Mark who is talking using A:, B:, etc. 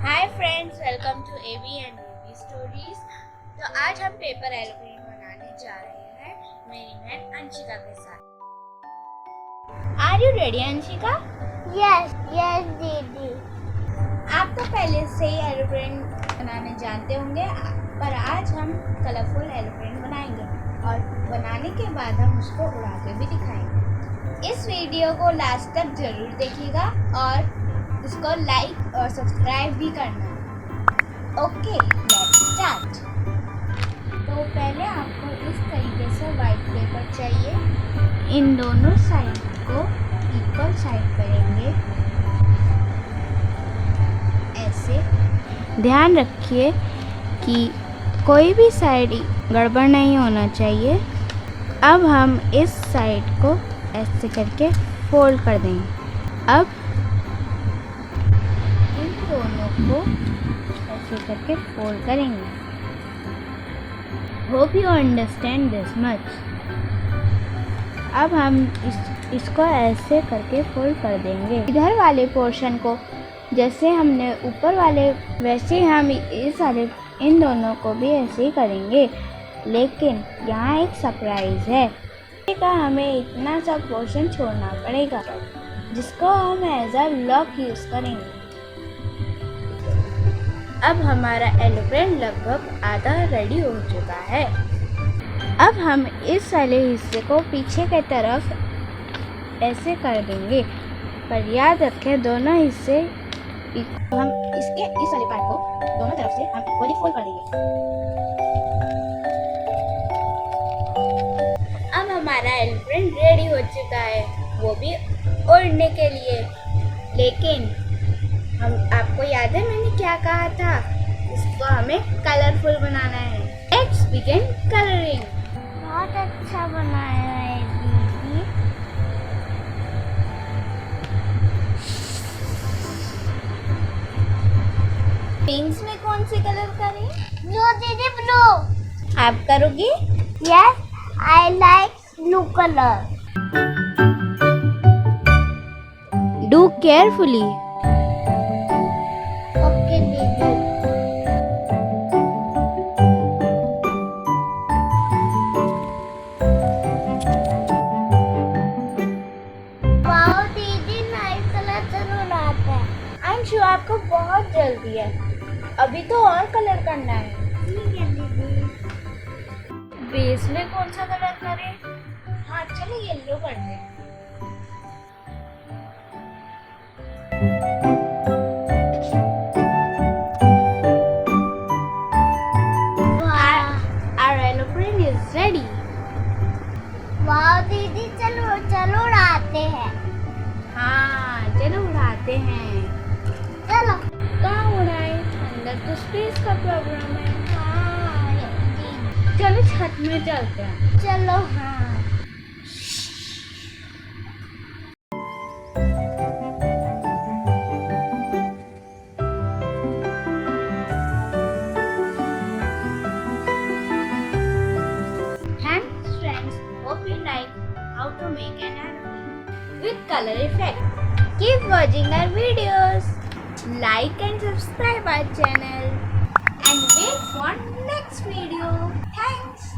A: Hi friends, welcome to AB and baby stories. तो आज हम पेपर एरोप्लेन बनाने जा रहे हैं मेरी बहन अंशिका के साथ। Are you ready Anshika?
B: Yes didi.
A: आप तो पहले से ही एरोप्लेन बनाने जानते होंगे, पर आज हम कलरफुल एरोप्लेन बनाएंगे और बनाने के बाद हम उसको उड़ा के भी दिखाएंगे। इस वीडियो को लास्ट तक जरूर देखिएगा और इसको लाइक और सब्सक्राइब भी करना। Okay, let's start. तो पहले आपको इस तरीके से वाइट पेपर चाहिए। इन दोनों साइड को इक्वल साइड करेंगे ऐसे। ध्यान रखिए कि कोई भी साइड गड़बड़ नहीं होना चाहिए। अब हम इस साइड को ऐसे करके फोल्ड कर देंगे। अब दोनों को ऐसे करके फोल्ड करेंगे। Hope you understand this much. अब हम इसको ऐसे करके फोल्ड कर देंगे। इधर वाले पोर्शन को जैसे हमने ऊपर वाले वैसे हम इस वाले इन दोनों को भी ऐसे ही करेंगे। लेकिन यहाँ एक सरप्राइज है का हमें इतना सा पोर्शन छोड़ना पड़ेगा जिसको हम एज अ लॉक यूज करेंगे। अब हमारा एरोप्लेन लगभग आधा रेडी हो चुका है। अब हम इस वाले हिस्से को पीछे की तरफ ऐसे कर देंगे, पर याद रखें दोनों हिस्से हम इसके इस वाले पार्ट को दोनों तरफ से हम इक्वली फोल्ड कर देंगे। अब हमारा एरोप्लेन रेडी हो चुका है, वो भी उड़ने के लिए। लेकिन हम आपको याद है मैंने क्या कहा था? इसको हमें कलरफुल बनाना है। Let's begin colouring.
B: बहुत अच्छा बनाया है दीदी।
A: पिंक्स में कौन सी कलर करें?
B: ब्लू दीदी, ब्लू।
A: आप करोगी?
B: Yes, I like blue colour.
A: Do carefully.
B: Okay दीदी। वाओ दीदी, नाइस कलर जरूर आता है।
A: आई एम श्योर आपको बहुत जल्दी है, अभी तो और कलर करना है।
B: ठीक है दीदी।
A: बेस में कौन सा कलर करें? हाँ चलो येलो कर दें। Our aeroplane is ready.
B: Wow दीदी, चलो चलो उड़ाते हैं।
A: हाँ चलो उड़ाते हैं।
B: चलो।
A: कहाँ उड़ाए? अंदर तो स्पेस का प्रॉब्लम है।
B: हाँ दीदी।
A: चलो छत में चलते हैं।
B: चलो। हाँ।
A: Thanks friends, hope you like how to make an aeroplane with color effect. Keep watching our videos. Like and subscribe our channel and wait for next video. Thanks.